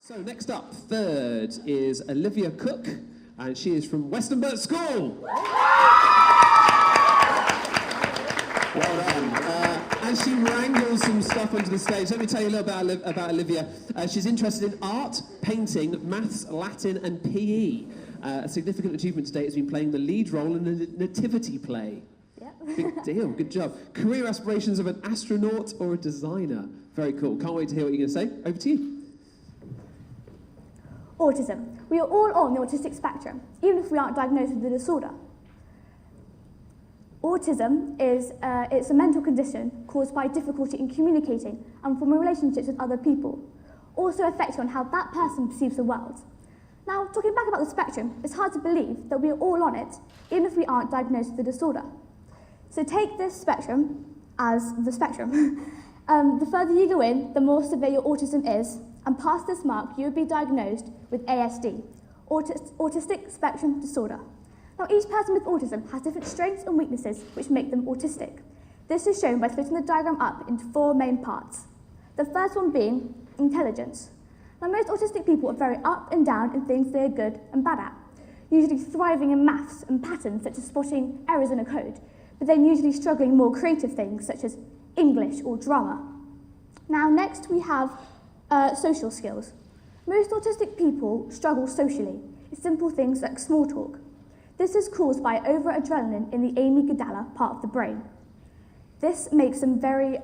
So next up, third, is Olivia Cook, and she is from Westonbirt School. Well done. As she wrangles some stuff onto the stage, let me tell you a little bit about Olivia. She's interested in art, painting, maths, Latin, and PE. A significant achievement today has been playing the lead role in a nativity play. Yep. Big deal, good job. Career aspirations of an astronaut or a designer. Very cool. Can't wait to hear what you're going to say. Over to you. Autism. We are all on the autistic spectrum, even if we aren't diagnosed with the disorder. Autism is it's a mental condition caused by difficulty in communicating and forming relationships with other people, also affecting on how that person perceives the world. Now, talking back about the spectrum, it's hard to believe that we are all on it, even if we aren't diagnosed with the disorder. So take this spectrum as the spectrum. The further you go in, the more severe your autism is, and past this mark, you would be diagnosed with ASD, Autistic Spectrum Disorder. Now, each person with autism has different strengths and weaknesses which make them autistic. This is shown by splitting the diagram up into 4 main parts. The first one being intelligence. Now, most autistic people are very up and down in things they are good and bad at, usually thriving in maths and patterns such as spotting errors in a code, but then usually struggling in more creative things such as English or drama. Now, next we have social skills. Most autistic people struggle socially. It's simple things like small talk. This is caused by over-adrenaline in the amygdala part of the brain. This makes them very,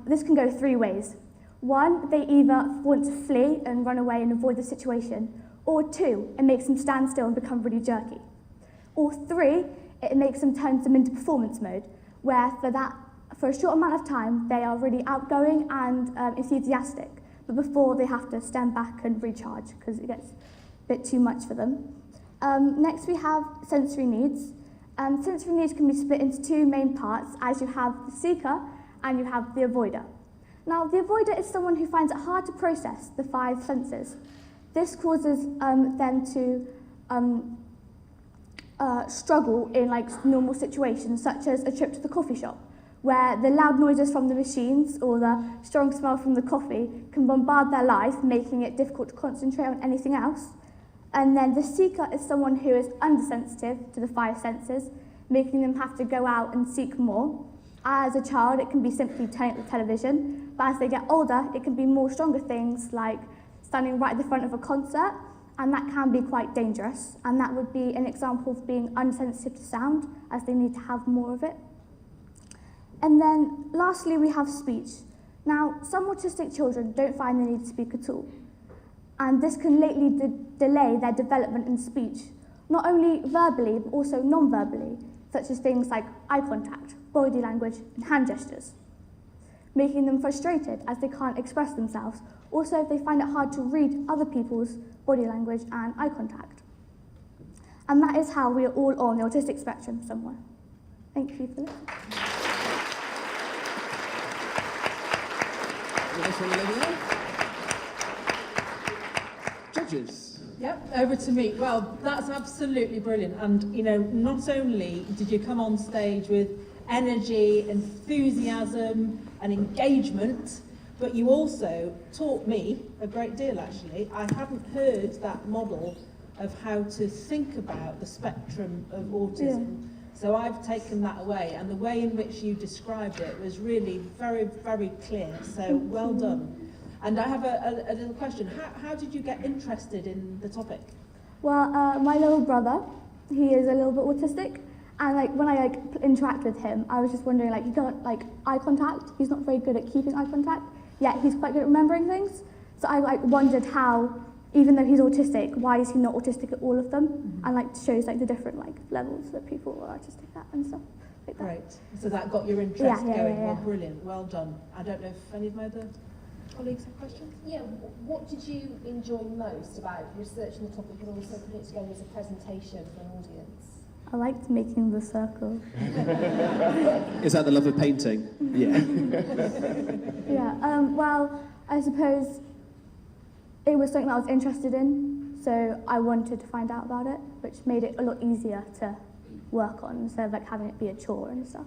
this can go 3 ways. 1, they either want to flee and run away and avoid the situation, or 2, it makes them stand still and become really jerky. Or 3, it makes them turn them into performance mode, where for a short amount of time, they are really outgoing and enthusiastic, but before they have to stand back and recharge because it gets a bit too much for them. Next, we have sensory needs. Sensory needs can be split into 2 main parts, as you have the seeker and you have the avoider. Now, the avoider is someone who finds it hard to process the 5 senses. This causes them to struggle in normal situations, such as a trip to the coffee shop, where the loud noises from the machines or the strong smell from the coffee can bombard their life, making it difficult to concentrate on anything else. And then the seeker is someone who is undersensitive to the 5 senses, making them have to go out and seek more. As a child, it can be simply turning up the television, but as they get older, it can be more stronger things like standing right at the front of a concert, and that can be quite dangerous. And that would be an example of being unsensitive to sound, as they need to have more of it. And then lastly, we have speech. Now, some autistic children don't find the need to speak at all, and this can lately delay their development in speech, not only verbally, but also non-verbally, such as things like eye contact, body language, and hand gestures, making them frustrated as they can't express themselves. Also, they find it hard to read other people's body language and eye contact. And that is how we are all on the autistic spectrum somewhere. Thank you for listening. Nice one, Olivia. Judges. Yep, over to me. Well, that's absolutely brilliant. And, you know, not only did you come on stage with energy, enthusiasm, and engagement, but you also taught me a great deal, actually. I hadn't heard that model of how to think about the spectrum of autism. Yeah. So I've taken that away, and the way in which you described it was really very, very clear. So well done. And I have a little question. How did you get interested in the topic? Well, my little brother, he is a little bit autistic, and when I interact with him, I was just wondering, he got eye contact. He's not very good at keeping eye contact, yet he's quite good at remembering things. So I wondered how, even though he's autistic, why is he not autistic at all of them? Mm-hmm. And shows the different levels that people are autistic at and stuff like that. Right. So that got your interest going. Yeah. Well, brilliant. Well done. I don't know if any of my other colleagues have questions? Yeah, what did you enjoy most about researching the topic and also putting it together as a presentation for an audience? I liked making the circle. Is that the love of painting? Yeah. Yeah, well, I suppose it was something that I was interested in, so I wanted to find out about it, which made it a lot easier to work on instead of having it be a chore and stuff.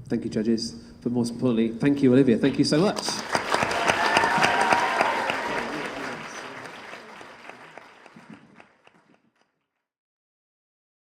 Thank you, judges. But most importantly, thank you, Olivia. Thank you so much.